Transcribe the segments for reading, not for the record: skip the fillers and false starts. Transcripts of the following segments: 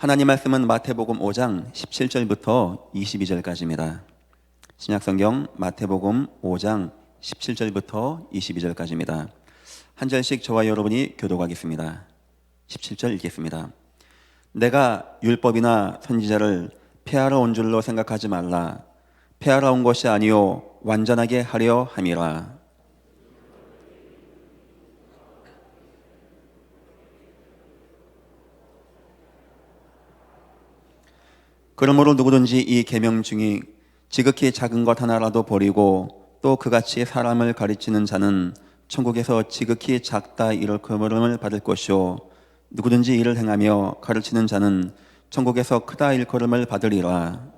하나님 말씀은 마태복음 5장 17절부터 22절까지입니다. 신약성경 마태복음 5장 17절부터 22절까지입니다. 한 절씩 저와 여러분이 교독하겠습니다. 17절 읽겠습니다. 내가 율법이나 선지자를 폐하러 온 줄로 생각하지 말라. 폐하러 온 것이 아니요 완전하게 하려 함이라. 그러므로 누구든지 이 계명 중에 지극히 작은 것 하나라도 버리고 또 그같이 사람을 가르치는 자는 천국에서 지극히 작다 일컬음을 받을 것이요 누구든지 이를 행하며 가르치는 자는 천국에서 크다 일컬음을 받으리라.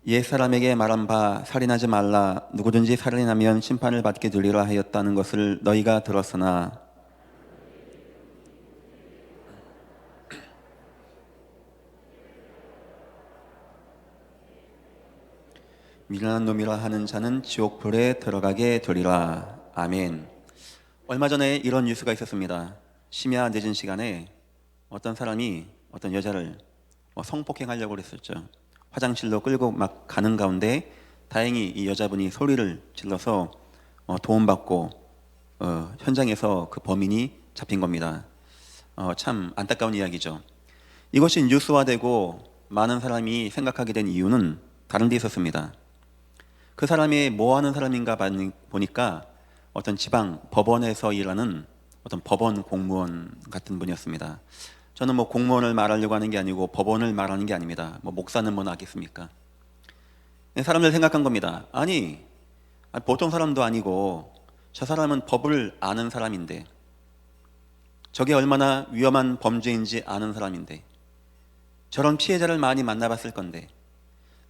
옛 사람에게 말한 바 살인하지 말라. 누구든지 살인하면 심판을 받게 되리라 하였다는 것을 너희가 들었으나 미련한 놈이라 하는 자는 지옥불에 들어가게 되리라. 아멘. 얼마 전에 이런 뉴스가 있었습니다. 심야 늦은 시간에 어떤 사람이 어떤 여자를 성폭행하려고 했었죠. 화장실로 끌고 막 가는 가운데 다행히 이 여자분이 소리를 질러서 도움받고 현장에서 그 범인이 잡힌 겁니다. 참 안타까운 이야기죠. 이것이 뉴스화되고 많은 사람이 생각하게 된 이유는 다른 데 있었습니다. 그 사람이 뭐 하는 사람인가 보니까 어떤 지방 법원에서 일하는 어떤 법원 공무원 같은 분이었습니다. 저는 공무원을 말하려고 하는 게 아니고 법원을 말하는 게 아닙니다. 목사는 뭐 나겠습니까? 사람들 생각한 겁니다. 아니 보통 사람도 아니고 저 사람은 법을 아는 사람인데, 저게 얼마나 위험한 범죄인지 아는 사람인데, 저런 피해자를 많이 만나봤을 건데,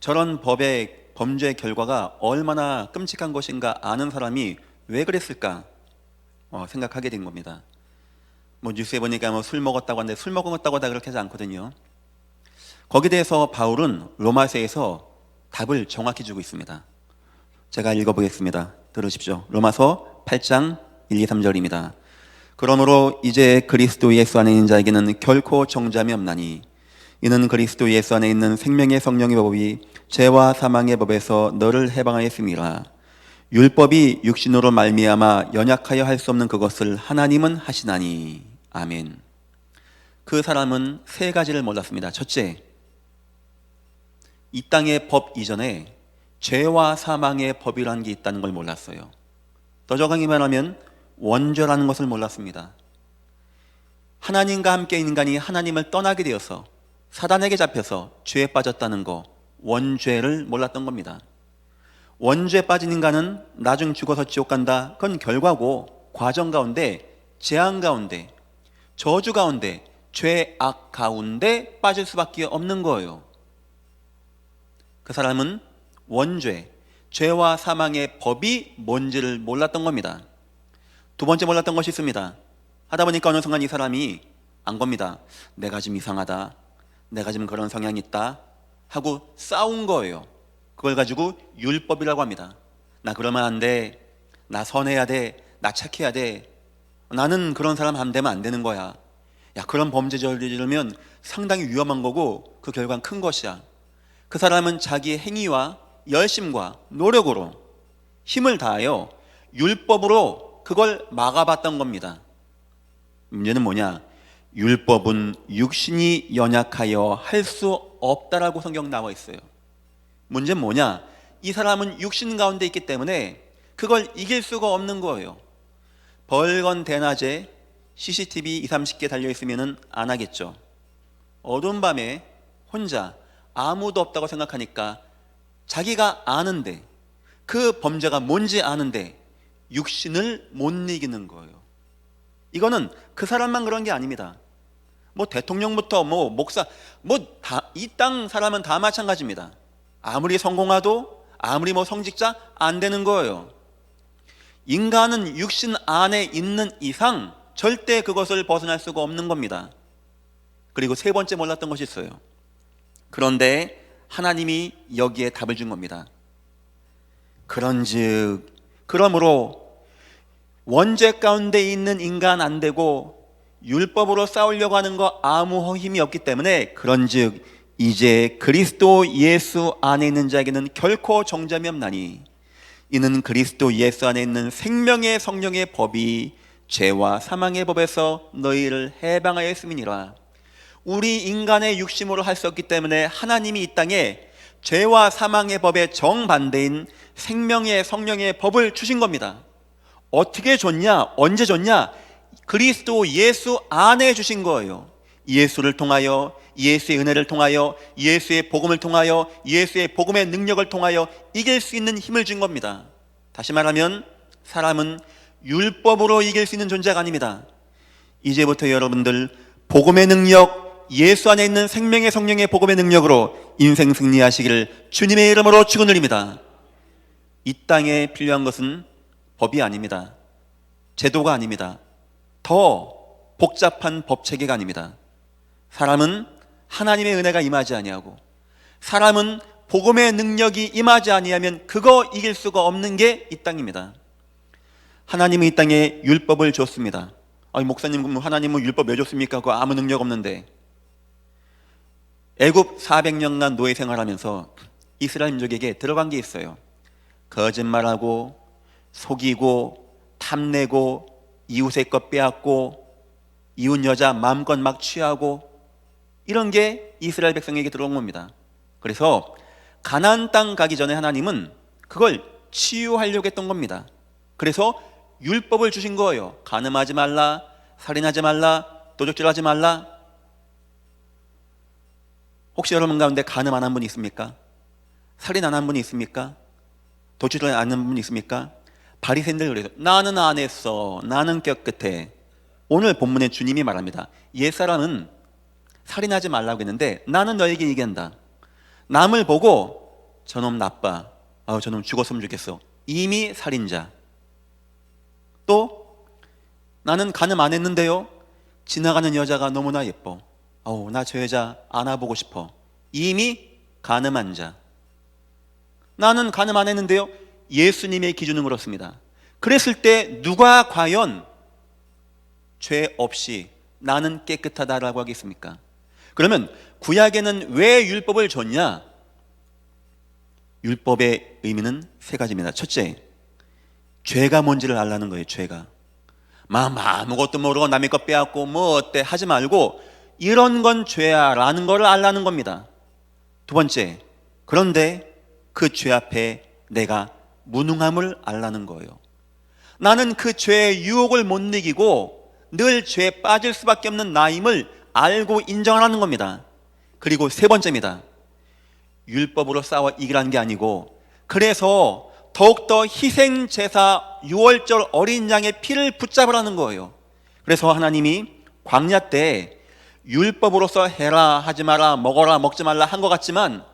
저런 법의 범죄의 결과가 얼마나 끔찍한 것인가 아는 사람이 왜 그랬을까 생각하게 된 겁니다. 뉴스에 보니까 술 먹었다고 하는데 술 먹었다고 다 그렇게 하지 않거든요. 거기에 대해서 바울은 로마서에서 답을 정확히 주고 있습니다. 제가 읽어보겠습니다. 들으십시오. 로마서 8장 1, 2, 3절입니다. 그러므로 이제 그리스도 예수 안에 있는 자에게는 결코 정죄함이 없나니 이는 그리스도 예수 안에 있는 생명의 성령의 법이 죄와 사망의 법에서 너를 해방하였음이라. 율법이 육신으로 말미암아 연약하여 할 수 없는 그것을 하나님은 하시나니. 아멘. 그 사람은 세 가지를 몰랐습니다. 첫째, 이 땅의 법 이전에 죄와 사망의 법이라는 게 있다는 걸 몰랐어요. 더 정확히 말하면 원죄라는 것을 몰랐습니다. 하나님과 함께 인간이 하나님을 떠나게 되어서 사단에게 잡혀서 죄에 빠졌다는 거, 원죄를 몰랐던 겁니다. 원죄에 빠진 인간은 나중 죽어서 지옥 간다. 그건 결과고, 과정 가운데, 재앙 가운데, 저주 가운데, 죄악 가운데 빠질 수밖에 없는 거예요. 그 사람은 원죄, 죄와 사망의 법이 뭔지를 몰랐던 겁니다. 두 번째 몰랐던 것이 있습니다. 하다 보니까 어느 순간 이 사람이 안 겁니다. 내가 좀 이상하다, 내가 좀 그런 성향이 있다 하고 싸운 거예요. 그걸 가지고 율법이라고 합니다. 나 그러면 안 돼, 나 선해야 돼, 나 착해야 돼, 나는 그런 사람 안 되면 안 되는 거야. 야, 그런 범죄 저지르면 상당히 위험한 거고 그 결과는 큰 것이야. 그 사람은 자기의 행위와 열심과 노력으로 힘을 다하여 율법으로 그걸 막아봤던 겁니다. 문제는 뭐냐? 율법은 육신이 연약하여 할 수 없다라고 성경 나와 있어요. 문제는 뭐냐? 이 사람은 육신 가운데 있기 때문에 그걸 이길 수가 없는 거예요. 벌건 대낮에 CCTV 20, 30개 달려있으면 안 하겠죠. 어두운 밤에 혼자 아무도 없다고 생각하니까 자기가 아는데, 그 범죄가 뭔지 아는데 육신을 못 이기는 거예요. 이거는 그 사람만 그런 게 아닙니다. 대통령부터 목사, 이 땅 사람은 다 마찬가지입니다. 아무리 성공하도 아무리 성직자 안 되는 거예요. 인간은 육신 안에 있는 이상 절대 그것을 벗어날 수가 없는 겁니다. 그리고 세 번째 몰랐던 것이 있어요. 그런데 하나님이 여기에 답을 준 겁니다. 그런즉 그러므로 원죄 가운데 있는 인간 안 되고 율법으로 싸우려고 하는 거 아무 힘이 없기 때문에 그런즉 이제 그리스도 예수 안에 있는 자에게는 결코 정죄함이 없나니 이는 그리스도 예수 안에 있는 생명의 성령의 법이 죄와 사망의 법에서 너희를 해방하였음이니라. 우리 인간의 육심으로 할 수 없기 때문에 하나님이 이 땅에 죄와 사망의 법의 정반대인 생명의 성령의 법을 주신 겁니다. 어떻게 줬냐? 언제 줬냐? 그리스도 예수 안에 주신 거예요. 예수를 통하여, 예수의 은혜를 통하여, 예수의 복음을 통하여, 예수의 복음의 능력을 통하여 이길 수 있는 힘을 준 겁니다. 다시 말하면 사람은 율법으로 이길 수 있는 존재가 아닙니다. 이제부터 여러분들 복음의 능력, 예수 안에 있는 생명의 성령의 복음의 능력으로 인생 승리하시기를 주님의 이름으로 축원드립니다. 이 땅에 필요한 것은 법이 아닙니다. 제도가 아닙니다. 더 복잡한 법체계가 아닙니다. 사람은 하나님의 은혜가 임하지 아니하고 사람은 복음의 능력이 임하지 아니하면 그거 이길 수가 없는 게 이 땅입니다. 하나님은 이 땅에 율법을 줬습니다. 아니 목사님, 하나님은 율법 왜 줬습니까? 그거 아무 능력 없는데. 애굽 400년간 노예 생활하면서 이스라엘 민족에게 들어간 게 있어요. 거짓말하고 속이고 탐내고 이웃의 것 빼앗고 이웃 여자 마음껏 막 취하고 이런 게 이스라엘 백성에게 들어온 겁니다. 그래서 가나안 땅 가기 전에 하나님은 그걸 치유하려고 했던 겁니다. 그래서 율법을 주신 거예요. 간음하지 말라, 살인하지 말라, 도적질하지 말라. 혹시 여러분 가운데 간음 안 한 분 있습니까? 살인 안 한 분 있습니까? 도적질 안 한 분 있습니까? 바리새인들 그래서 나는 안 했어, 나는 깨끗해. 오늘 본문에 주님이 말합니다. 옛사람은 살인하지 말라고 했는데 나는 너에게 얘기한다. 남을 보고 저놈 나빠, 저놈 죽었으면 좋겠어. 이미 살인자. 또 나는 간음 안 했는데요, 지나가는 여자가 너무나 예뻐. 나 저 여자 안아보고 싶어. 이미 간음한 자. 나는 간음 안 했는데요, 예수님의 기준은 그렇습니다. 그랬을 때 누가 과연 죄 없이 나는 깨끗하다라고 하겠습니까? 그러면 구약에는 왜 율법을 줬냐? 율법의 의미는 세 가지입니다. 첫째, 죄가 뭔지를 알라는 거예요. 죄가. 아무것도 모르고 남의 것 빼앗고 뭐 어때 하지 말고 이런 건 죄야 라는 걸 알라는 겁니다. 두 번째, 그런데 그 죄 앞에 내가 무능함을 알라는 거예요. 나는 그 죄의 유혹을 못 이기고 늘 죄에 빠질 수밖에 없는 나임을 알고 인정하라는 겁니다. 그리고 세 번째입니다. 율법으로 싸워 이기라는 게 아니고 그래서 더욱더 희생제사 6월절 어린 양의 피를 붙잡으라는 거예요. 그래서 하나님이 광야 때 율법으로서 해라 하지 마라 먹어라 먹지 말라 한 것 같지만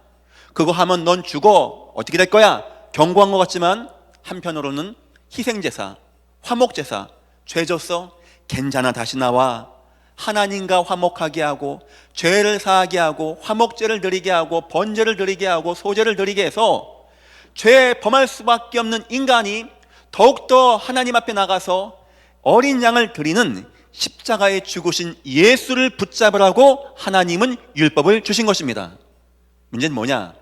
그거 하면 넌 죽어 어떻게 될 거야 경고한 것 같지만 한편으로는 희생제사, 화목제사, 죄 졌어? 괜찮아 다시 나와. 하나님과 화목하게 하고 죄를 사하게 하고 화목제를 드리게 하고 번제를 드리게 하고 소제를 드리게 해서 죄 범할 수밖에 없는 인간이 더욱더 하나님 앞에 나가서 어린 양을 드리는 십자가에 죽으신 예수를 붙잡으라고 하나님은 율법을 주신 것입니다. 문제는 뭐냐?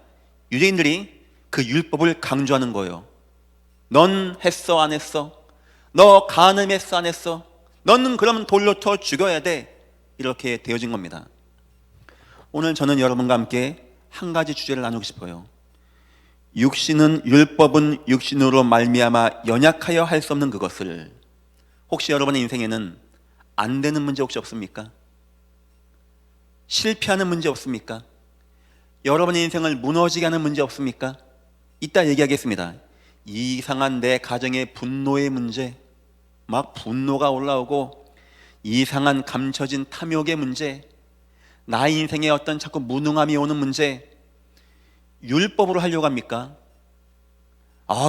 유대인들이 그 율법을 강조하는 거예요. 넌 했어 안 했어? 너 간음했어 안 했어? 너는 그러면 돌로 쳐 죽여야 돼. 이렇게 되어진 겁니다. 오늘 저는 여러분과 함께 한 가지 주제를 나누고 싶어요. 율법은 육신으로 말미암아 연약하여 할 수 없는 그것을. 혹시 여러분의 인생에는 안 되는 문제 혹시 없습니까? 실패하는 문제 없습니까? 여러분의 인생을 무너지게 하는 문제 없습니까? 이따 얘기하겠습니다. 이상한 내 가정의 분노의 문제, 막 분노가 올라오고 이상한 감춰진 탐욕의 문제, 나의 인생에 어떤 자꾸 무능함이 오는 문제, 율법으로 하려고 합니까?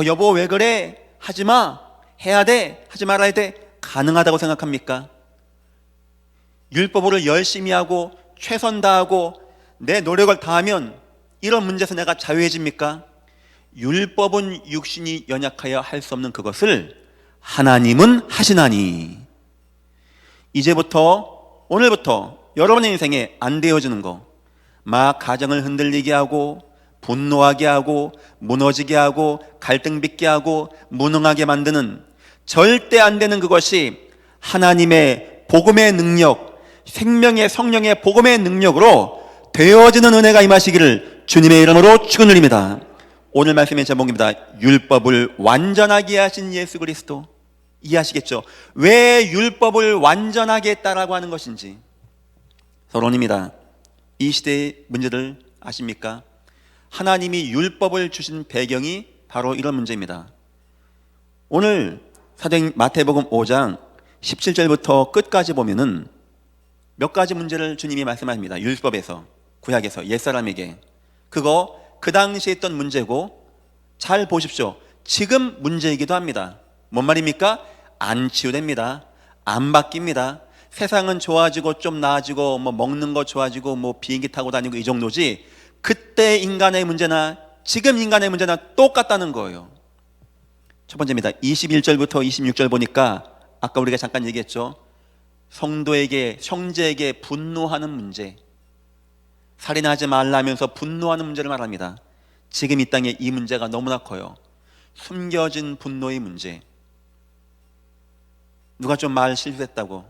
여보 왜 그래? 하지마, 해야 돼, 하지 말아야 돼. 가능하다고 생각합니까? 율법으로 열심히 하고 최선 다하고 내 노력을 다하면 이런 문제에서 내가 자유해집니까? 율법은 육신이 연약하여 할 수 없는 그것을 하나님은 하시나니. 이제부터, 오늘부터 여러분의 인생에 안 되어지는 거, 막 가정을 흔들리게 하고 분노하게 하고 무너지게 하고 갈등 빚게 하고 무능하게 만드는, 절대 안 되는 그것이 하나님의 복음의 능력, 생명의 성령의 복음의 능력으로 되어지는 은혜가 임하시기를 주님의 이름으로 축원드립니다. 오늘 말씀의 제목입니다. 율법을 완전하게 하신 예수 그리스도. 이해하시겠죠? 왜 율법을 완전하게 했다라고 하는 것인지. 서론입니다. 이 시대의 문제를 아십니까? 하나님이 율법을 주신 배경이 바로 이런 문제입니다. 오늘 사도행 마태복음 5장 17절부터 끝까지 보면은 몇 가지 문제를 주님이 말씀하십니다. 율법에서, 구약에서 옛사람에게. 그거 그 당시에 있던 문제고, 잘 보십시오. 지금 문제이기도 합니다. 뭔 말입니까? 안 치유됩니다. 안 바뀝니다. 세상은 좋아지고 좀 나아지고 뭐 먹는 거 좋아지고 뭐 비행기 타고 다니고 이 정도지, 그때 인간의 문제나 지금 인간의 문제나 똑같다는 거예요. 첫 번째입니다. 21절부터 26절 보니까 아까 우리가 잠깐 얘기했죠. 성도에게, 형제에게 분노하는 문제, 살인하지 말라면서 분노하는 문제를 말합니다. 지금 이 땅에 이 문제가 너무나 커요. 숨겨진 분노의 문제. 누가 좀 말 실수했다고,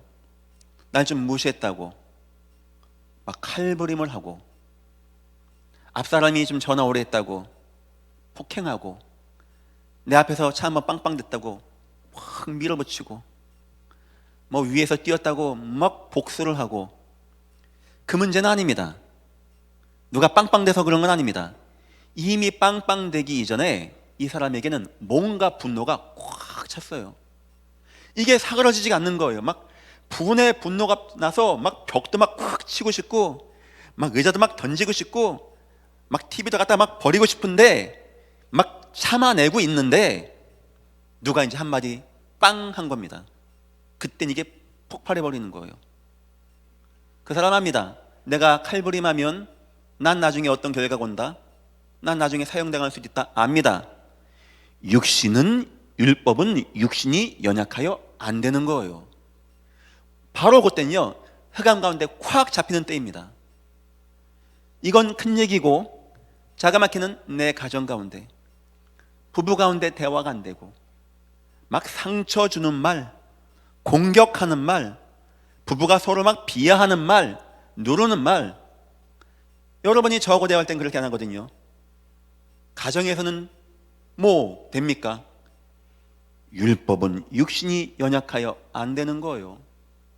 날 좀 무시했다고 막 칼부림을 하고, 앞사람이 좀 전화 오래 했다고 폭행하고, 내 앞에서 차 한번 빵빵 댔다고 확 밀어붙이고, 뭐 위에서 뛰었다고 막 복수를 하고. 그 문제는 아닙니다. 누가 빵빵 대서 그런 건 아닙니다. 이미 빵빵 되기 이전에 이 사람에게는 뭔가 분노가 꽉 찼어요. 이게 사그러지지가 않는 거예요. 막 분의 분노가 나서 막 벽도 막 콱 치고 싶고, 막 의자도 막 던지고 싶고, 막 TV도 갖다 막 버리고 싶은데 막 참아내고 있는데, 누가 이제 한마디 빵 한 겁니다. 그땐 이게 폭발해 버리는 거예요. 그 사람 압니다. 내가 칼부림하면 난 나중에 어떤 결과가 온다, 난 나중에 사형당할 수도 있다 압니다. 율법은 육신이 연약하여 안 되는 거예요. 바로 그때는요, 흑암 가운데 콱 잡히는 때입니다. 이건 큰 얘기고, 자그마키는 내 가정 가운데, 부부 가운데 대화가 안 되고, 막 상처 주는 말, 공격하는 말, 부부가 서로 막 비하하는 말, 누르는 말. 여러분이 저하고 대화할 땐 그렇게 안 하거든요. 가정에서는 뭐 됩니까? 율법은 육신이 연약하여 안 되는 거예요.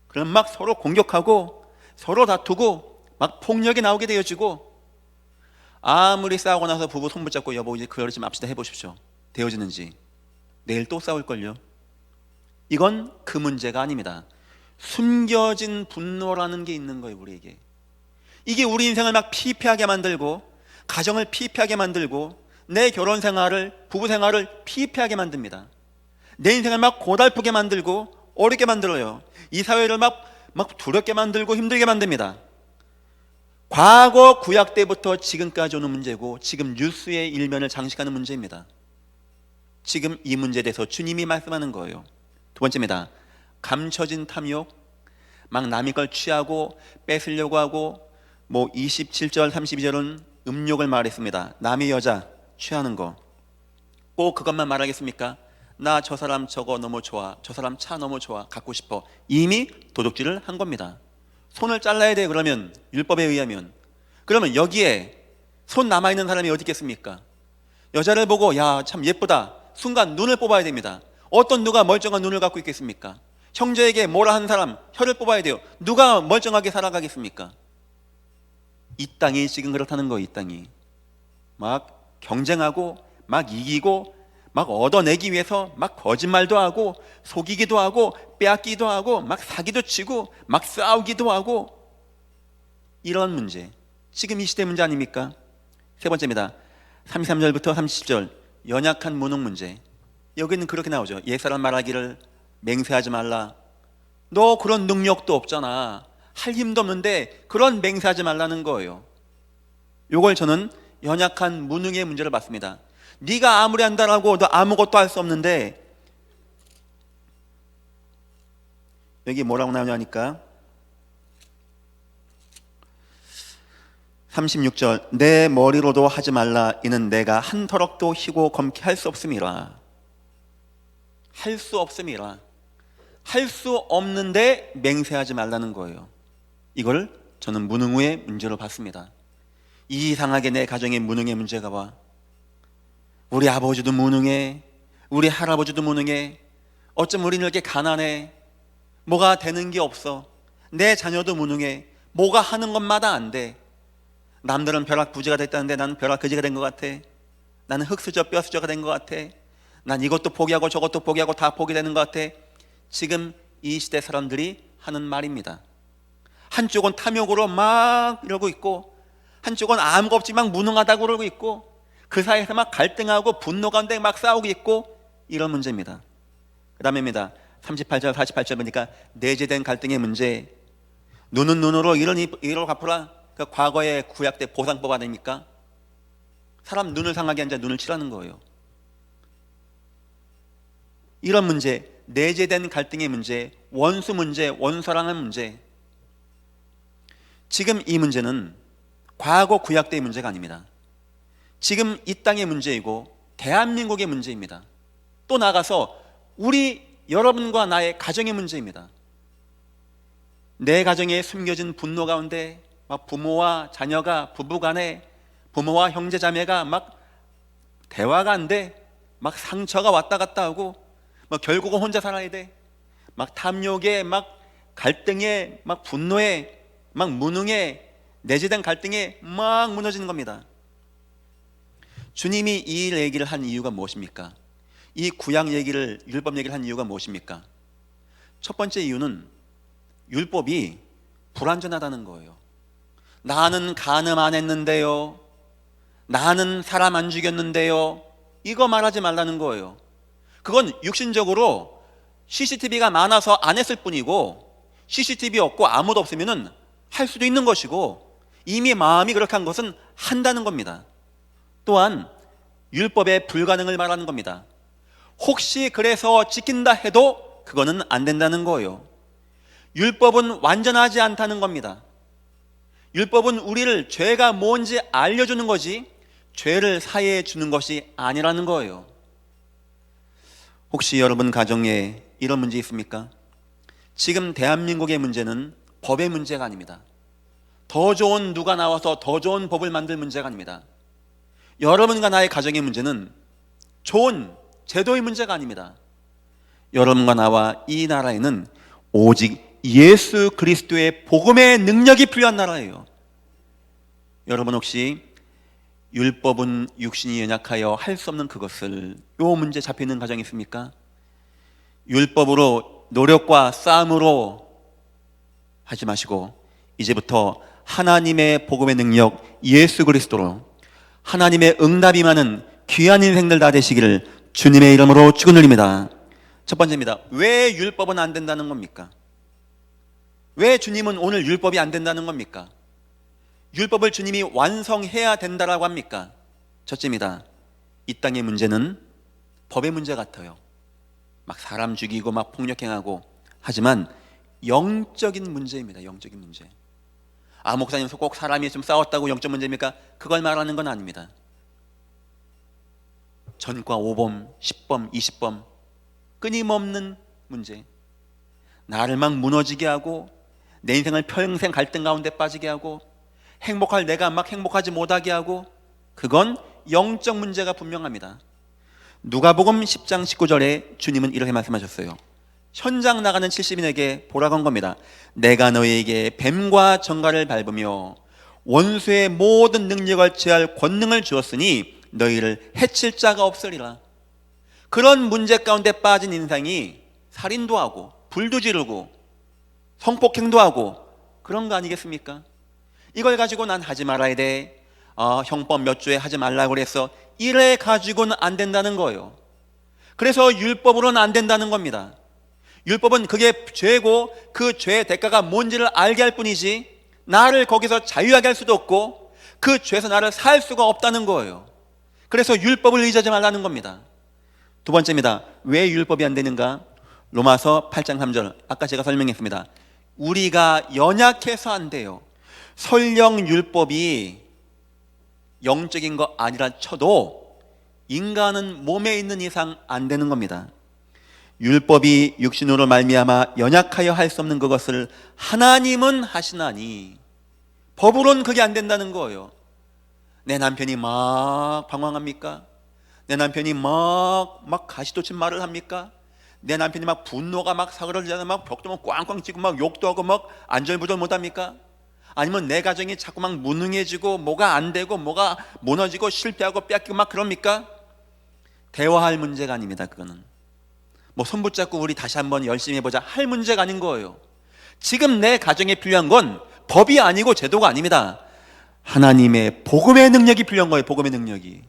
그럼 막 서로 공격하고 서로 다투고 막 폭력이 나오게 되어지고, 아무리 싸우고 나서 부부 손 붙잡고 여보 이제 그러지 맙시다 해보십시오. 되어지는지. 내일 또 싸울걸요. 이건 그 문제가 아닙니다. 숨겨진 분노라는 게 있는 거예요, 우리에게. 이게 우리 인생을 막 피폐하게 만들고, 가정을 피폐하게 만들고, 내 결혼 생활을, 부부 생활을 피폐하게 만듭니다. 내 인생을 막 고달프게 만들고 어렵게 만들어요. 이 사회를 막 두렵게 만들고 힘들게 만듭니다. 과거 구약 때부터 지금까지 오는 문제고, 지금 뉴스의 일면을 장식하는 문제입니다. 지금 이 문제에 대해서 주님이 말씀하는 거예요. 두 번째입니다. 감춰진 탐욕, 막 남의 걸 취하고 뺏으려고 하고, 뭐 27절 32절은 음욕을 말했습니다. 남의 여자 취하는 거. 꼭 그것만 말하겠습니까? 나 저 사람 저거 너무 좋아, 저 사람 차 너무 좋아, 갖고 싶어. 이미 도둑질을 한 겁니다. 손을 잘라야 돼. 그러면 율법에 의하면. 그러면 여기에 손 남아있는 사람이 어디 있겠습니까? 여자를 보고 야 참 예쁘다, 순간 눈을 뽑아야 됩니다. 어떤 누가 멀쩡한 눈을 갖고 있겠습니까? 형제에게 뭐라 한 사람 혀를 뽑아야 돼요. 누가 멀쩡하게 살아가겠습니까? 이 땅이 지금 그렇다는 거예요. 이 땅이 막 경쟁하고 막 이기고 막 얻어내기 위해서 막 거짓말도 하고 속이기도 하고 빼앗기도 하고 막 사기도 치고 막 싸우기도 하고, 이런 문제, 지금 이 시대 문제 아닙니까? 세 번째입니다. 33절부터 30절 연약한 무능 문제. 여기는 그렇게 나오죠. 옛사람 말하기를 맹세하지 말라. 너 그런 능력도 없잖아, 할 힘도 없는데 그런 맹세하지 말라는 거예요. 이걸 저는 연약한 무능의 문제를 봤습니다. 네가 아무리 한다라고 너 아무것도 할 수 없는데, 여기 뭐라고 나오냐니까 36절, 내 머리로도 하지 말라. 이는 내가 한 터럭도 희고 검게 할 수 없음이라. 할 수 없음이라. 할 수 없는데 맹세하지 말라는 거예요. 이걸 저는 무능의 문제로 봤습니다. 이상하게 내 가정에 무능의 문제가 와. 우리 아버지도 무능해, 우리 할아버지도 무능해, 어쩜 우리는 이렇게 가난해, 뭐가 되는 게 없어, 내 자녀도 무능해, 뭐가 하는 것마다 안 돼. 남들은 벼락부지가 됐다는데 나는 벼락거지가 된 것 같아. 나는 흙수저 뼈수저가 된 것 같아. 난 이것도 포기하고 저것도 포기하고 다 포기되는 것 같아. 지금 이 시대 사람들이 하는 말입니다. 한쪽은 탐욕으로 막 이러고 있고, 한쪽은 아무것도 없지 막 무능하다고 그러고 있고, 그 사이에서 막 갈등하고 분노 가운데 막 싸우고 있고, 이런 문제입니다. 그 다음에입니다. 38절 48절 보니까 내재된 갈등의 문제. 눈은 눈으로 이를 갚으라. 그 과거의 구약 때 보상법 아닙니까? 사람 눈을 상하게 한 자 눈을 치라는 거예요. 이런 문제, 내재된 갈등의 문제, 원수 문제, 원수랑의 문제. 지금 이 문제는 과거 구약 때의 문제가 아닙니다. 지금 이 땅의 문제이고 대한민국의 문제입니다. 또 나아가서 우리 여러분과 나의 가정의 문제입니다. 내 가정에 숨겨진 분노 가운데 막 부모와 자녀가, 부부간에 부모와 형제자매가 막 대화가 안 돼, 막 상처가 왔다 갔다 하고, 막 결국은 혼자 살아야 돼, 막 탐욕에, 막 갈등에, 막 분노에, 막 무능에, 내재된 갈등에 막 무너지는 겁니다. 주님이 이 얘기를 한 이유가 무엇입니까? 이 구약 얘기를, 율법 얘기를 한 이유가 무엇입니까? 첫 번째 이유는 율법이 불완전하다는 거예요. 나는 간음 안 했는데요, 나는 사람 안 죽였는데요, 이거 말하지 말라는 거예요. 그건 육신적으로 CCTV가 많아서 안 했을 뿐이고, CCTV 없고 아무도 없으면 할 수도 있는 것이고, 이미 마음이 그렇게 한 것은 한다는 겁니다. 또한 율법의 불가능을 말하는 겁니다. 혹시 그래서 지킨다 해도 그거는 안 된다는 거예요. 율법은 완전하지 않다는 겁니다. 율법은 우리를 죄가 뭔지 알려주는 거지 죄를 사해해 주는 것이 아니라는 거예요. 혹시 여러분 가정에 이런 문제 있습니까? 지금 대한민국의 문제는 법의 문제가 아닙니다. 더 좋은 누가 나와서 더 좋은 법을 만들 문제가 아닙니다. 여러분과 나의 가정의 문제는 좋은 제도의 문제가 아닙니다. 여러분과 나와 이 나라에는 오직 예수 그리스도의 복음의 능력이 필요한 나라예요. 여러분 혹시 율법은 육신이 연약하여 할 수 없는 그것을, 요 문제 잡히는 가정이 있습니까? 율법으로 노력과 싸움으로 하지 마시고 이제부터 하나님의 복음의 능력 예수 그리스도로 하나님의 응답이 많은 귀한 인생들 다 되시기를 주님의 이름으로 축원드립니다. 첫 번째입니다. 왜 율법은 안 된다는 겁니까? 왜 주님은 오늘 율법이 안 된다는 겁니까? 율법을 주님이 완성해야 된다라고 합니까? 첫째입니다. 이 땅의 문제는 법의 문제 같아요. 막 사람 죽이고 막 폭력행하고, 하지만 영적인 문제입니다. 영적인 문제. 아, 목사님 꼭 사람이 좀 싸웠다고 영적 문제입니까? 그걸 말하는 건 아닙니다. 전과 5범, 10범, 20범 끊임없는 문제, 나를 막 무너지게 하고 내 인생을 평생 갈등 가운데 빠지게 하고 행복할 내가 막 행복하지 못하게 하고, 그건 영적 문제가 분명합니다. 누가복음 10장 19절에 주님은 이렇게 말씀하셨어요. 현장 나가는 70인에게 보라고 한 겁니다. 내가 너희에게 뱀과 정갈을 밟으며 원수의 모든 능력을 제할 권능을 주었으니 너희를 해칠 자가 없으리라. 그런 문제 가운데 빠진 인상이 살인도 하고 불도 지르고 성폭행도 하고 그런 거 아니겠습니까? 이걸 가지고 난 하지 말아야 돼, 형법 몇 조에 하지 말라고 그랬어, 이래 가지고는 안 된다는 거예요. 그래서 율법으로는 안 된다는 겁니다. 율법은 그게 죄고 그 죄의 대가가 뭔지를 알게 할 뿐이지 나를 거기서 자유하게 할 수도 없고 그 죄에서 나를 살 수가 없다는 거예요. 그래서 율법을 의지하지 말라는 겁니다. 두 번째입니다. 왜 율법이 안 되는가? 로마서 8장 3절, 아까 제가 설명했습니다. 우리가 연약해서 안 돼요. 설령 율법이 영적인 거 아니라 쳐도 인간은 몸에 있는 이상 안 되는 겁니다. 율법이 육신으로 말미암아 연약하여 할 수 없는 그것을 하나님은 하시나니, 법으로는 그게 안 된다는 거예요. 내 남편이 막 방황합니까? 내 남편이 막 가시돋친 말을 합니까? 내 남편이 막 분노가 막 사그러지잖아요. 막 벽도 막 꽝꽝 치고 막 욕도 하고 막 안절부절 못합니까? 아니면 내 가정이 자꾸 막 무능해지고 뭐가 안 되고 뭐가 무너지고 실패하고 뺏기고 막 그럽니까? 대화할 문제가 아닙니다. 그거는 뭐 손붙잡고 우리 다시 한번 열심히 해보자 할 문제가 아닌 거예요. 지금 내 가정에 필요한 건 법이 아니고 제도가 아닙니다. 하나님의 복음의 능력이 필요한 거예요. 복음의 능력이.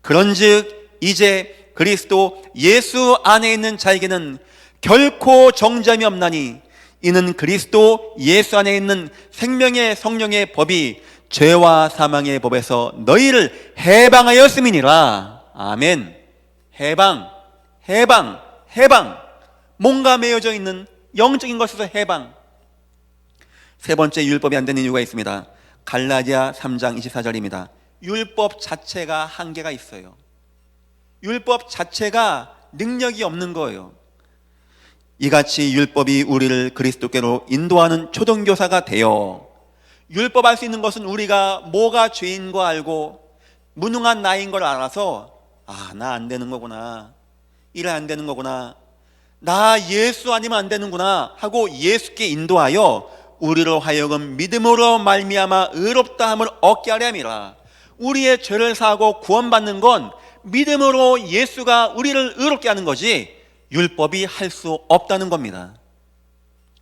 그런즉 이제 그리스도 예수 안에 있는 자에게는 결코 정죄함이 없나니, 이는 그리스도 예수 안에 있는 생명의 성령의 법이 죄와 사망의 법에서 너희를 해방하였음이니라. 아멘. 해방. 뭔가 매여져 있는 영적인 것에서 해방. 세 번째 율법이 안 되는 이유가 있습니다. 갈라디아 3장 24절입니다. 율법 자체가 한계가 있어요. 율법 자체가 능력이 없는 거예요. 이같이 율법이 우리를 그리스도께로 인도하는 초등교사가 되어, 율법 할 수 있는 것은 우리가 뭐가 죄인 거 알고 무능한 나인 걸 알아서 나 안 되는 거구나, 이래 안 되는 거구나, 나 예수 아니면 안 되는구나 하고 예수께 인도하여 우리로 하여금 믿음으로 말미암아 의롭다함을 얻게 하려 함이라. 우리의 죄를 사하고 구원받는 건 믿음으로 예수가 우리를 의롭게 하는 거지 율법이 할 수 없다는 겁니다.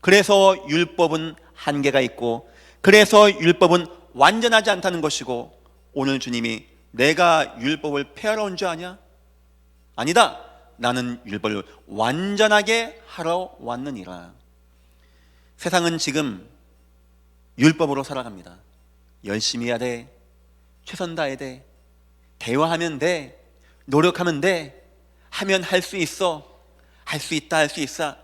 그래서 율법은 한계가 있고, 그래서 율법은 완전하지 않다는 것이고, 오늘 주님이 내가 율법을 폐하러 온 줄 아냐? 아니다. 나는 율법을 완전하게 하러 왔느니라. 세상은 지금 율법으로 살아갑니다. 열심히 해야 돼, 최선 다해야 돼, 대화하면 돼, 노력하면 돼, 하면 할 수 있어, 할 수 있다, 할 수 있어.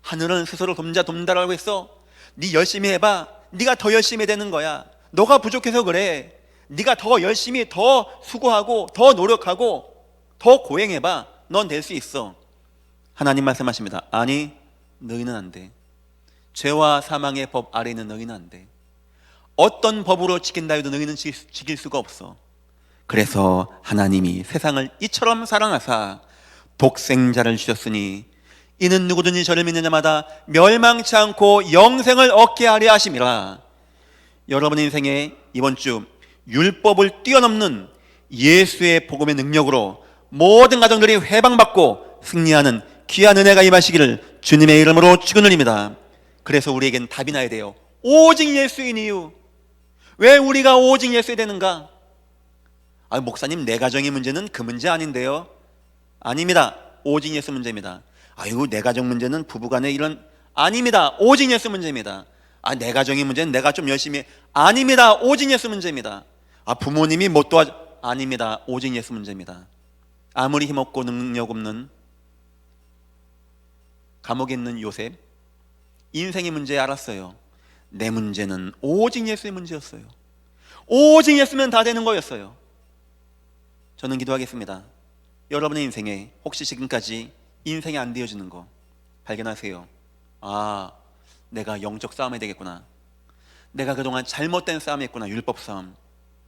하늘은 스스로 돕는다라고 했어. 네 열심히 해봐. 네가 더 열심히 되는 거야. 너가 부족해서 그래. 네가 더 열심히 더 수고하고 더 노력하고 더 고행해봐. 넌 될 수 있어. 하나님 말씀하십니다. 아니, 너희는 안 돼. 죄와 사망의 법 아래 있는 너희는 안 돼. 어떤 법으로 지킨다 해도 너희는 지킬 수가 없어. 그래서 하나님이 세상을 이처럼 사랑하사 독생자를 주셨으니 이는 누구든지 저를 믿는 자마다 멸망치 않고 영생을 얻게 하려 하심이라. 여러분의 인생에 이번 주 율법을 뛰어넘는 예수의 복음의 능력으로 모든 가정들이 해방받고 승리하는 귀한 은혜가 임하시기를 주님의 이름으로 축원드립니다. 그래서 우리에겐 답이 나야 돼요. 오직 예수인 이유. 왜 우리가 오직 예수야 되는가? 목사님, 내 가정의 문제는 그 문제 아닌데요. 아닙니다. 오직 예수 문제입니다. 내 가정 문제는 부부간의 이런, 아닙니다. 오직 예수 문제입니다. 내 가정의 문제는 내가 좀 열심히, 아닙니다. 오직 예수 문제입니다. 부모님이 못 도와줘, 아닙니다. 오직 예수 문제입니다. 아무리 힘없고 능력 없는 감옥에 있는 요셉, 인생의 문제 알았어요. 내 문제는 오직 예수의 문제였어요. 오직 예수면 다 되는 거였어요. 저는 기도하겠습니다. 여러분의 인생에 혹시 지금까지 인생이 안 되어지는 거 발견하세요. 내가 영적 싸움해야 되겠구나. 내가 그동안 잘못된 싸움했구나. 율법 싸움.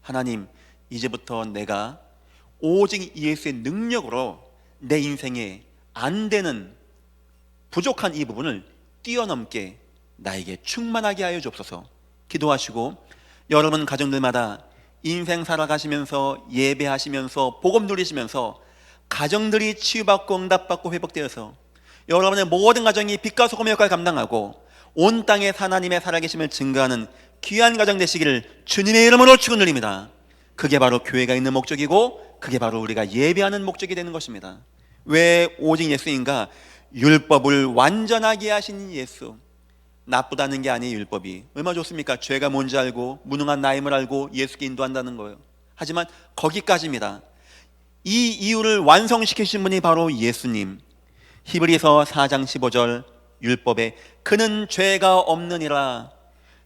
하나님, 이제부터 내가 오직 예수의 능력으로 내 인생에 안 되는 부족한 이 부분을 뛰어넘게 나에게 충만하게 하여 주옵소서. 기도하시고 여러분 가정들마다 인생 살아가시면서 예배하시면서 복음 누리시면서 가정들이 치유받고 응답받고 회복되어서 여러분의 모든 가정이 빛과 소금의 역할을 감당하고 온 땅에 하나님의 살아계심을 증거하는 귀한 가정 되시기를 주님의 이름으로 축원드립니다. 그게 바로 교회가 있는 목적이고 그게 바로 우리가 예배하는 목적이 되는 것입니다. 왜 오직 예수인가? 율법을 완전하게 하신 예수. 나쁘다는 게 아니에요. 율법이 얼마나 좋습니까? 죄가 뭔지 알고 무능한 나임을 알고 예수께 인도한다는 거예요. 하지만 거기까지입니다. 이 이유를 완성시키신 분이 바로 예수님. 히브리서 4장 15절 율법에 그는 죄가 없느니라.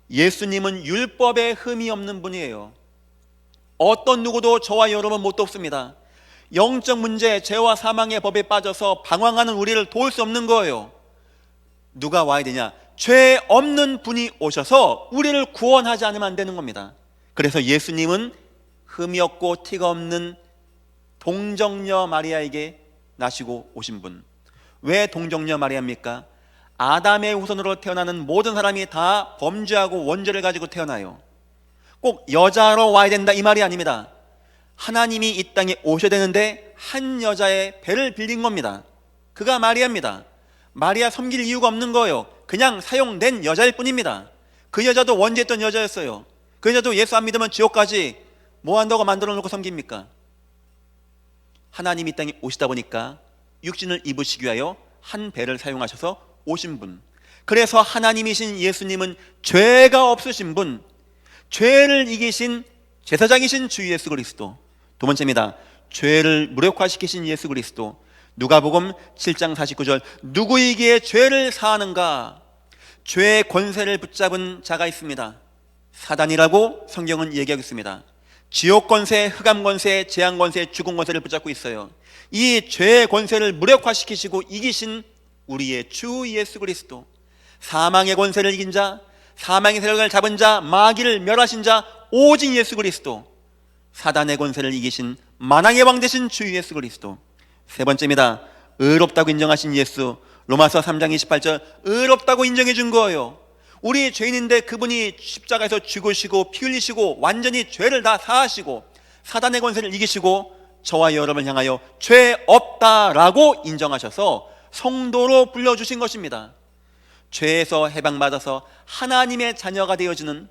예수님은 율법에 흠이 없는 분이에요. 어떤 누구도 저와 여러분 못 돕습니다. 영적 문제, 죄와 사망의 법에 빠져서 방황하는 우리를 도울 수 없는 거예요. 누가 와야 되냐? 죄 없는 분이 오셔서 우리를 구원하지 않으면 안 되는 겁니다. 그래서 예수님은 흠이 없고 티가 없는 동정녀 마리아에게 나시고 오신 분. 왜 동정녀 마리아입니까? 아담의 후손으로 태어나는 모든 사람이 다 범죄하고 원죄를 가지고 태어나요. 꼭 여자로 와야 된다 이 말이 아닙니다. 하나님이 이 땅에 오셔야 되는데 한 여자의 배를 빌린 겁니다. 그가 마리아입니다. 마리아 섬길 이유가 없는 거예요. 그냥 사용된 여자일 뿐입니다. 그 여자도 원죄했던 여자였어요. 그 여자도 예수 안 믿으면 지옥까지 뭐 한다고 만들어 놓고 섬깁니까? 하나님이 이 땅에 오시다 보니까 육신을 입으시기 위하여 한 배를 사용하셔서 오신 분. 그래서 하나님이신 예수님은 죄가 없으신 분, 죄를 이기신 제사장이신 주 예수 그리스도. 두 번째입니다. 죄를 무력화시키신 예수 그리스도. 누가복음 7장 49절 누구이기에 죄를 사하는가? 죄의 권세를 붙잡은 자가 있습니다. 사단이라고 성경은 얘기하고 있습니다. 지옥 권세, 흑암 권세, 재앙 권세, 죽음 권세를 붙잡고 있어요. 이 죄의 권세를 무력화시키시고 이기신 우리의 주 예수 그리스도. 사망의 권세를 이긴 자, 사망의 세력을 잡은 자, 마귀를 멸하신 자 오직 예수 그리스도. 사단의 권세를 이기신 만왕의 왕 되신 주 예수 그리스도. 세 번째입니다. 의롭다고 인정하신 예수. 로마서 3장 28절 의롭다고 인정해 준 거예요. 우리 죄인인데 그분이 십자가에서 죽으시고 피 흘리시고 완전히 죄를 다 사하시고 사단의 권세를 이기시고 저와 여러분을 향하여 죄 없다라고 인정하셔서 성도로 불러주신 것입니다. 죄에서 해방받아서 하나님의 자녀가 되어지는,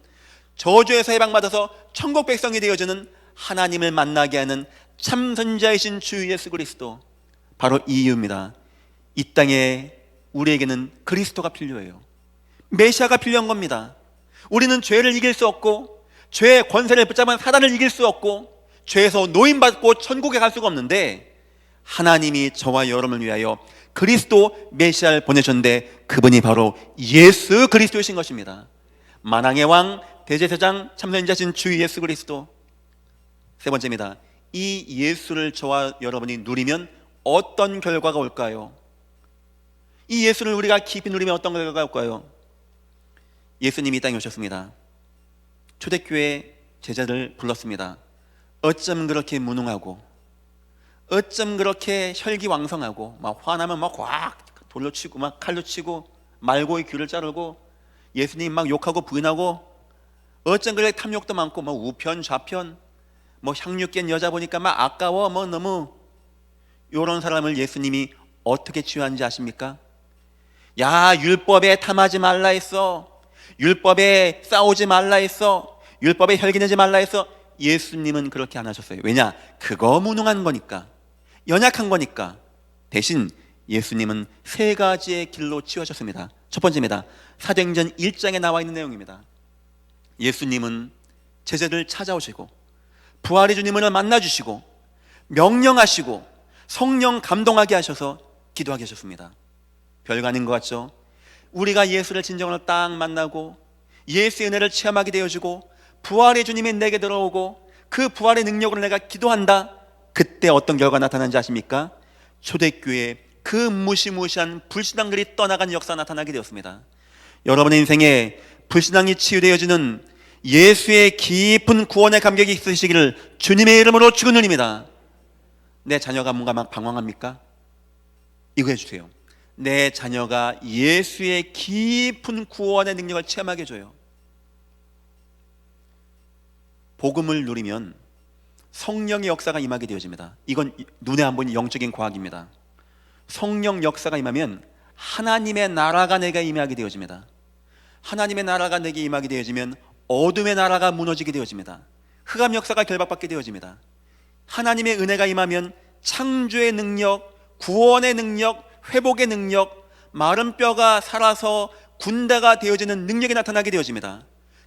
저주에서 해방받아서 천국 백성이 되어지는, 하나님을 만나게 하는 참 선지자이신 주 예수 그리스도. 바로 이 이유입니다. 이 땅에 우리에게는 그리스도가 필요해요. 메시아가 필요한 겁니다. 우리는 죄를 이길 수 없고 죄의 권세를 붙잡은 사단을 이길 수 없고 죄에서 노임받고 천국에 갈 수가 없는데 하나님이 저와 여러분을 위하여 그리스도 메시아를 보내셨는데 그분이 바로 예수 그리스도이신 것입니다. 만왕의 왕 대제사장 참선자신 주 예수 그리스도. 세 번째입니다. 이 예수를 저와 여러분이 누리면 어떤 결과가 올까요? 이 예수를 우리가 깊이 누리면 어떤 결과가 올까요? 예수님이 이 땅에 오셨습니다. 초대교회 제자들 불렀습니다. 어쩜 그렇게 무능하고 어쩜 그렇게 혈기왕성하고 막 화나면 막 확 돌로 치고 막 칼로 치고 말고의 귀를 자르고 예수님 막 욕하고 부인하고 어쩜 그렇게 탐욕도 많고 뭐 우편 좌편 뭐 향유 깬 여자 보니까 막 아까워 뭐 너무 이런 사람을 예수님이 어떻게 치유하는지 아십니까? 야 율법에 탐하지 말라 했어. 율법에 싸우지 말라 했어. 율법에 혈기내지 말라 했어. 예수님은 그렇게 안 하셨어요. 왜냐? 그거 무능한 거니까, 연약한 거니까. 대신 예수님은 세 가지의 길로 치유하셨습니다. 첫 번째입니다. 사도행전 1장에 나와 있는 내용입니다. 예수님은 제자들 찾아오시고 부활의 주님을 만나주시고 명령하시고 성령 감동하게 하셔서 기도하게 하셨습니다. 별거 아닌 것 같죠? 우리가 예수를 진정으로 딱 만나고 예수의 은혜를 체험하게 되어지고 부활의 주님이 내게 들어오고 그 부활의 능력으로 내가 기도한다. 그때 어떤 결과가 나타나는지 아십니까? 초대교회에 그 무시무시한 불신앙들이 떠나가는 역사가 나타나게 되었습니다. 여러분의 인생에 불신앙이 치유되어지는 예수의 깊은 구원의 감격이 있으시기를 주님의 이름으로 축원드립니다. 내 자녀가 뭔가 막 방황합니까? 이거 해주세요. 내 자녀가 예수의 깊은 구원의 능력을 체험하게 해줘요. 복음을 누리면 성령의 역사가 임하게 되어집니다. 이건 눈에 안 보이는 영적인 과학입니다. 성령 역사가 임하면 하나님의 나라가 내게 임하게 되어집니다. 하나님의 나라가 내게 임하게 되어지면 어둠의 나라가 무너지게 되어집니다. 흑암 역사가 결박받게 되어집니다. 하나님의 은혜가 임하면 창조의 능력, 구원의 능력, 회복의 능력, 마른 뼈가 살아서 군대가 되어지는 능력이 나타나게 되어집니다.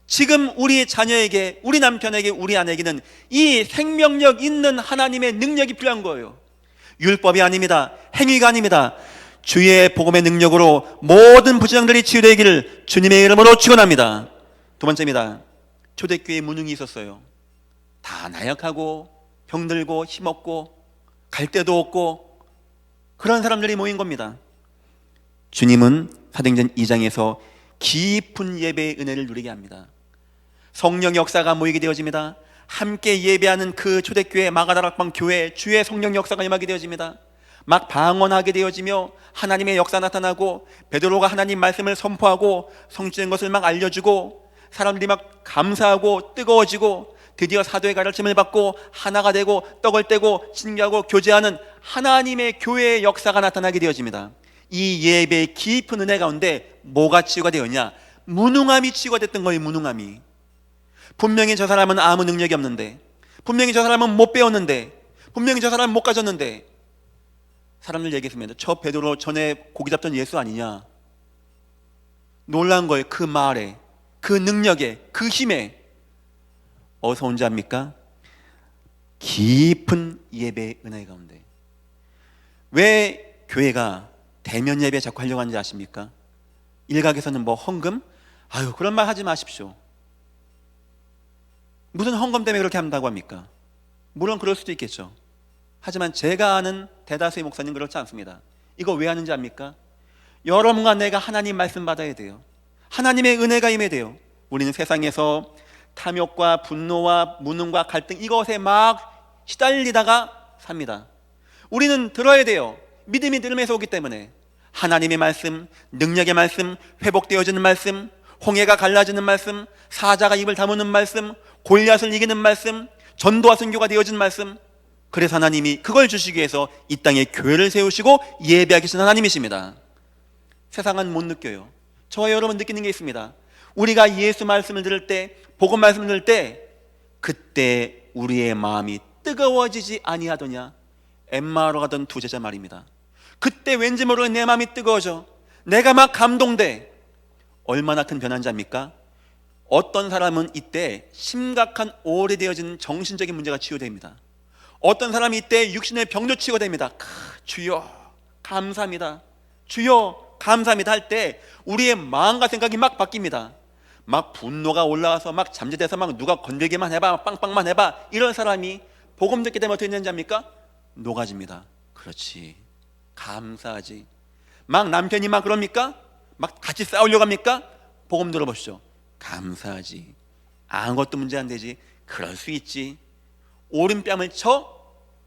지금 우리 자녀에게, 우리 남편에게, 우리 아내에게는 이 생명력 있는 하나님의 능력이 필요한 거예요. 율법이 아닙니다. 행위가 아닙니다. 주의 복음의 능력으로 모든 부정들이 치유되기를 주님의 이름으로 축원합니다. 두 번째입니다. 초대교회에 무능이 있었어요. 다 나약하고 병들고 힘없고 갈 데도 없고 그런 사람들이 모인 겁니다. 주님은 사도행전 2장에서 깊은 예배의 은혜를 누리게 합니다. 성령 역사가 모이게 되어집니다. 함께 예배하는 그 초대교회 마가다락방 교회에 주의 성령 역사가 임하게 되어집니다. 막 방언하게 되어지며 하나님의 역사 나타나고 베드로가 하나님 말씀을 선포하고 성취된 것을 막 알려주고 사람들이 막 감사하고 뜨거워지고 드디어 사도의 가르침을 받고 하나가 되고 떡을 떼고 친교하고 교제하는 하나님의 교회의 역사가 나타나게 되어집니다. 이 예배의 깊은 은혜 가운데 뭐가 치유가 되었냐? 무능함이 치유가 됐던 거예요. 무능함이. 분명히 저 사람은 아무 능력이 없는데, 분명히 저 사람은 못 배웠는데, 분명히 저 사람은 못 가졌는데, 사람들 얘기했습니다. 저 베드로 전에 고기 잡던 예수 아니냐? 놀란 거예요. 그 말에, 그 능력에, 그 힘에. 어디서 온지 압니까? 깊은 예배의 은혜 가운데. 왜 교회가 대면 예배 자꾸 하려고 하는지 아십니까? 일각에서는 뭐 헌금? 아유, 그런 말 하지 마십시오. 무슨 헌금 때문에 그렇게 한다고 합니까? 물론 그럴 수도 있겠죠. 하지만 제가 아는 대다수의 목사님 그렇지 않습니다. 이거 왜 하는지 압니까? 여러분과 내가 하나님 말씀 받아야 돼요. 하나님의 은혜가 임해야 돼요. 우리는 세상에서 탐욕과 분노와 무능과 갈등 이것에 막 시달리다가 삽니다. 우리는 들어야 돼요. 믿음이 들음에서 오기 때문에 하나님의 말씀, 능력의 말씀, 회복되어지는 말씀, 홍해가 갈라지는 말씀, 사자가 입을 다무는 말씀, 골리앗을 이기는 말씀, 전도와 선교가 되어진 말씀. 그래서 하나님이 그걸 주시기 위해서 이 땅에 교회를 세우시고 예배하게 하신 하나님이십니다. 세상은 못 느껴요. 저와 여러분 느끼는 게 있습니다. 우리가 예수 말씀을 들을 때, 복음 말씀을 들을 때 그때 우리의 마음이 뜨거워지지 아니하더냐? 엠마오로 가던 두 제자 말입니다. 그때 왠지 모르게 내 마음이 뜨거워져. 내가 막 감동돼. 얼마나 큰 변화인지 압니까? 어떤 사람은 이때 심각한 오래되어진 정신적인 문제가 치유됩니다. 어떤 사람이 이때 육신의 병도 치유됩니다. 주여 감사합니다. 주여 감사합니다 할 때 우리의 마음과 생각이 막 바뀝니다. 막 분노가 올라와서 막 잠재돼서 막 누가 건들기만 해봐, 빵빵만 해봐, 이런 사람이 복음 듣게 되면 어떻게 되는지 압니까? 녹아집니다. 그렇지, 감사하지. 막 남편이 막 그럽니까? 막 같이 싸우려고 합니까? 복음 들어보시죠. 감사하지. 아무것도 문제 안 되지. 그럴 수 있지. 오른뺨을 쳐?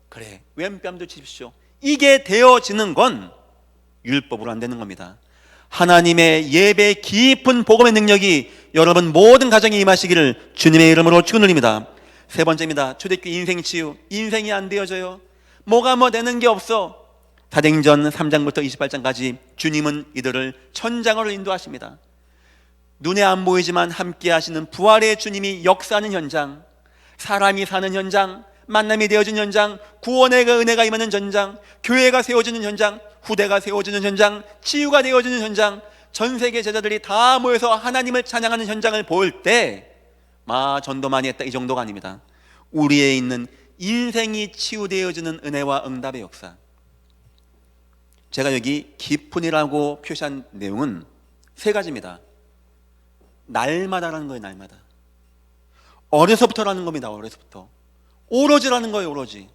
그래, 왼뺨도 치십시오. 이게 되어지는 건 율법으로 안 되는 겁니다. 하나님의 예배의 깊은 복음의 능력이 여러분 모든 가정에 임하시기를 주님의 이름으로 축원드립니다. 세 번째입니다. 초대교회 인생 치유. 인생이 안 되어져요. 뭐가 뭐 되는 게 없어. 사도행전 3장부터 28장까지 주님은 이들을 천장으로 인도하십니다. 눈에 안 보이지만 함께 하시는 부활의 주님이 역사하는 현장, 사람이 사는 현장, 만남이 되어진 현장, 구원의 은혜가 임하는 현장, 교회가 세워지는 현장, 후대가 세워지는 현장, 치유가 되어지는 현장, 전 세계 제자들이 다 모여서 하나님을 찬양하는 현장을 볼 때 전도 많이 했다 이 정도가 아닙니다. 우리에 있는 인생이 치유되어지는 은혜와 응답의 역사. 제가 여기 깊은이라고 표시한 내용은 세 가지입니다. 날마다라는 거예요. 날마다. 어려서부터라는 겁니다. 어려서부터. 오로지라는 거예요. 오로지.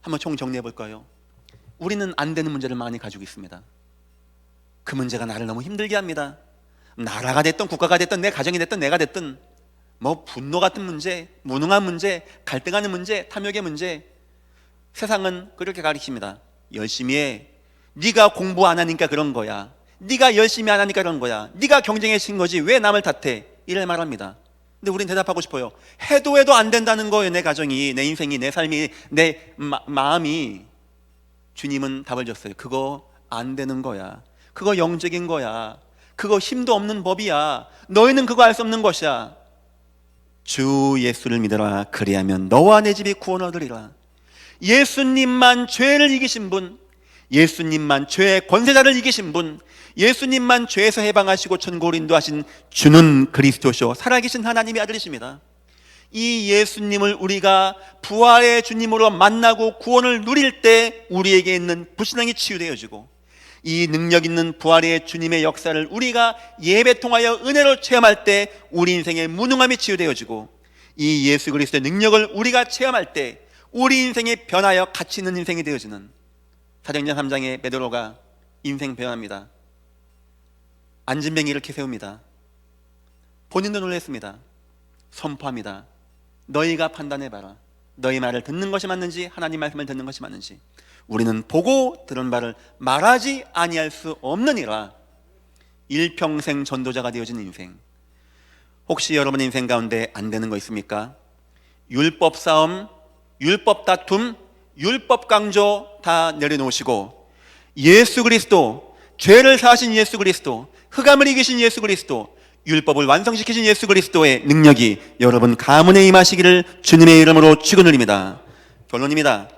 한번 총 정리해 볼까요? 우리는 안 되는 문제를 많이 가지고 있습니다. 그 문제가 나를 너무 힘들게 합니다. 나라가 됐든 국가가 됐든 내 가정이 됐든 내가 됐든 뭐 분노 같은 문제, 무능한 문제, 갈등하는 문제, 탐욕의 문제. 세상은 그렇게 가르칩니다. 열심히 해. 네가 공부 안 하니까 그런 거야. 네가 열심히 안 하니까 그런 거야. 네가 경쟁해진 거지 왜 남을 탓해? 이를 말합니다. 근데 우린 대답하고 싶어요. 해도 안 된다는 거예요. 내 가정이, 내 인생이, 내 삶이, 내 마음이. 주님은 답을 줬어요. 그거 안 되는 거야. 그거 영적인 거야. 그거 힘도 없는 법이야. 너희는 그거 알 수 없는 것이야. 주 예수를 믿어라. 그리하면 너와 내 집이 구원 얻으리라. 예수님만 죄를 이기신 분, 예수님만 죄의 권세자를 이기신 분, 예수님만 죄에서 해방하시고 천국으로 인도하신 주는 그리스도시오 살아계신 하나님의 아들이십니다. 이 예수님을 우리가 부활의 주님으로 만나고 구원을 누릴 때 우리에게 있는 불신앙이 치유되어지고, 이 능력 있는 부활의 주님의 역사를 우리가 예배 통하여 은혜로 체험할 때 우리 인생의 무능함이 치유되어지고, 이 예수 그리스도의 능력을 우리가 체험할 때 우리 인생이 변하여 가치 있는 인생이 되어지는, 사도행전 3장의 베드로가 인생 변합니다. 안진뱅이 이렇게 세웁니다. 본인도 놀랐습니다. 선포합니다. 너희가 판단해봐라. 너희 말을 듣는 것이 맞는지 하나님 말씀을 듣는 것이 맞는지 우리는 보고 들은 바를 말하지 아니할 수 없느니라. 일평생 전도자가 되어진 인생, 혹시 여러분 인생 가운데 안 되는 거 있습니까? 율법 싸움, 율법 다툼, 율법 강조 다 내려놓으시고 예수 그리스도, 죄를 사하신 예수 그리스도, 흑암을 이기신 예수 그리스도, 율법을 완성시키신 예수 그리스도의 능력이 여러분 가문에 임하시기를 주님의 이름으로 축원드립니다. 결론입니다.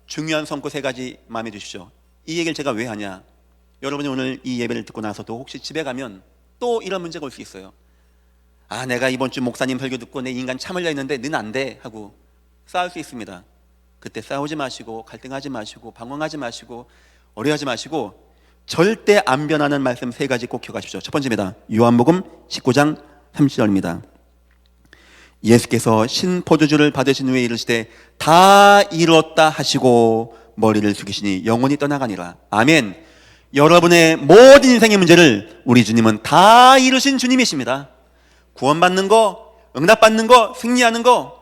중요한 선고 3가지 마음에 두십시오. 이 얘기를 제가 왜 하냐, 여러분이 오늘 이 예배를 듣고 나서도 혹시 집에 가면 또 이런 문제가 올 수 있어요. 아, 내가 이번 주 목사님 설교 듣고 내 인간 참으려 했는데 는 안 돼 하고 싸울 수 있습니다. 그때 싸우지 마시고 갈등하지 마시고 방황하지 마시고 어려워하지 마시고 절대 안 변하는 말씀 3가지 꼭 기억하십시오. 첫 번째입니다. 요한복음 19장 30절입니다. 예수께서 신포도주를 받으신 후에 이르시되 다 이뤘다 하시고 머리를 숙이시니 영혼이 떠나가니라. 아멘. 여러분의 모든 인생의 문제를 우리 주님은 다 이루신 주님이십니다. 구원받는 거, 응답받는 거, 승리하는 거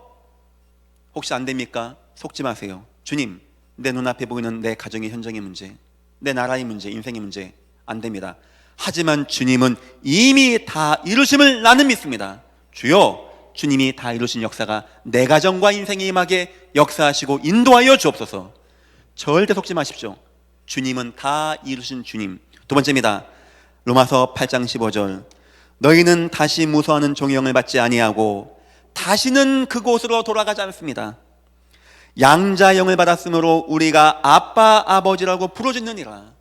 혹시 안 됩니까? 속지 마세요. 주님, 내 눈앞에 보이는 내 가정의 현장의 문제, 내 나라의 문제, 인생의 문제 안 됩니다. 하지만 주님은 이미 다 이루심을 나는 믿습니다. 주여, 주님이 다 이루신 역사가 내 가정과 인생에 임하게 역사하시고 인도하여 주옵소서. 절대 속지 마십시오. 주님은 다 이루신 주님. 두 번째입니다. 로마서 8장 15절. 너희는 다시 무서워하는 종의 영을 받지 아니하고 다시는 그곳으로 돌아가지 않습니다. 양자 영을 받았으므로 우리가 아빠 아버지라고 부르짖느니라.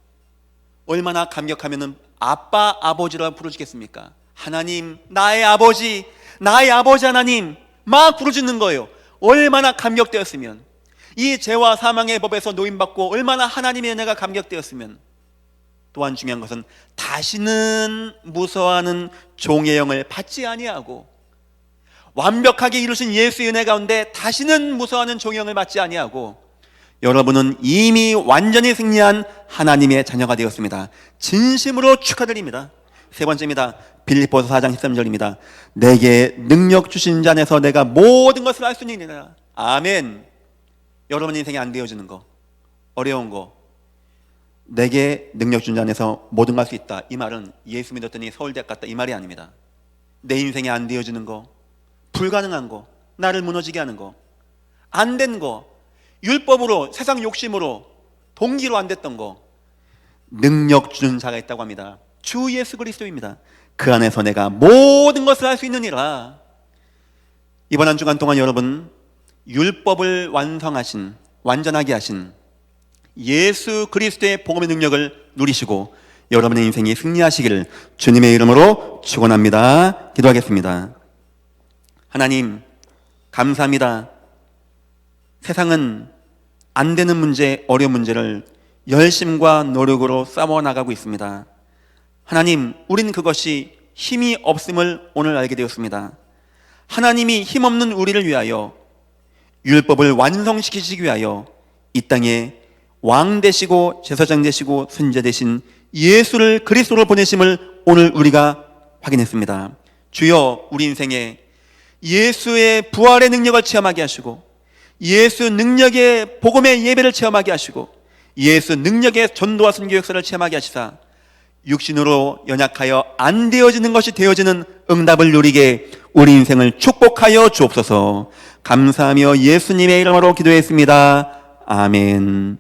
얼마나 감격하면 아빠 아버지라고 부르짖겠습니까? 하나님, 나의 아버지 하나님 막 부르짖는 거예요. 얼마나 감격되었으면, 이 죄와 사망의 법에서 노임받고 얼마나 하나님의 은혜가 감격되었으면. 또한 중요한 것은 다시는 무서워하는 종의 영을 받지 아니하고, 완벽하게 이루신 예수의 은혜 가운데 다시는 무서워하는 종의 영을 받지 아니하고 여러분은 이미 완전히 승리한 하나님의 자녀가 되었습니다. 진심으로 축하드립니다. 세 번째입니다. 빌립보서 4장 13절입니다. 내게 능력 주신 자 안에서 내가 모든 것을 할 수 있느니라. 아멘. 여러분 인생에 안 되어지는 거, 어려운 거, 내게 능력 주신 자 안에서 모든 걸 할 수 있다. 이 말은 예수 믿었더니 서울대학 갔다 이 말이 아닙니다. 내 인생에 안 되어지는 거, 불가능한 거, 나를 무너지게 하는 거, 안 된 거, 율법으로, 세상 욕심으로, 동기로 안 됐던 거, 능력 주는 자가 있다고 합니다. 주 예수 그리스도입니다. 그 안에서 내가 모든 것을 할 수 있느니라. 이번 한 주간 동안 여러분 율법을 완성하신, 완전하게 하신 예수 그리스도의 복음의 능력을 누리시고 여러분의 인생이 승리하시기를 주님의 이름으로 축원합니다. 기도하겠습니다. 하나님, 감사합니다. 세상은 안 되는 문제, 어려운 문제를 열심과 노력으로 싸워나가고 있습니다. 하나님, 우린 그것이 힘이 없음을 오늘 알게 되었습니다. 하나님이 힘없는 우리를 위하여, 율법을 완성시키시기 위하여 이 땅에 왕 되시고 제사장 되시고 선지자 되신 예수를 그리스도로 보내심을 오늘 우리가 확인했습니다. 주여, 우리 인생에 예수의 부활의 능력을 체험하게 하시고 예수 능력의 복음의 예배를 체험하게 하시고 예수 능력의 전도와 선교 역사를 체험하게 하시사 육신으로 연약하여 안 되어지는 것이 되어지는 응답을 누리게 우리 인생을 축복하여 주옵소서. 감사하며 예수님의 이름으로 기도했습니다. 아멘.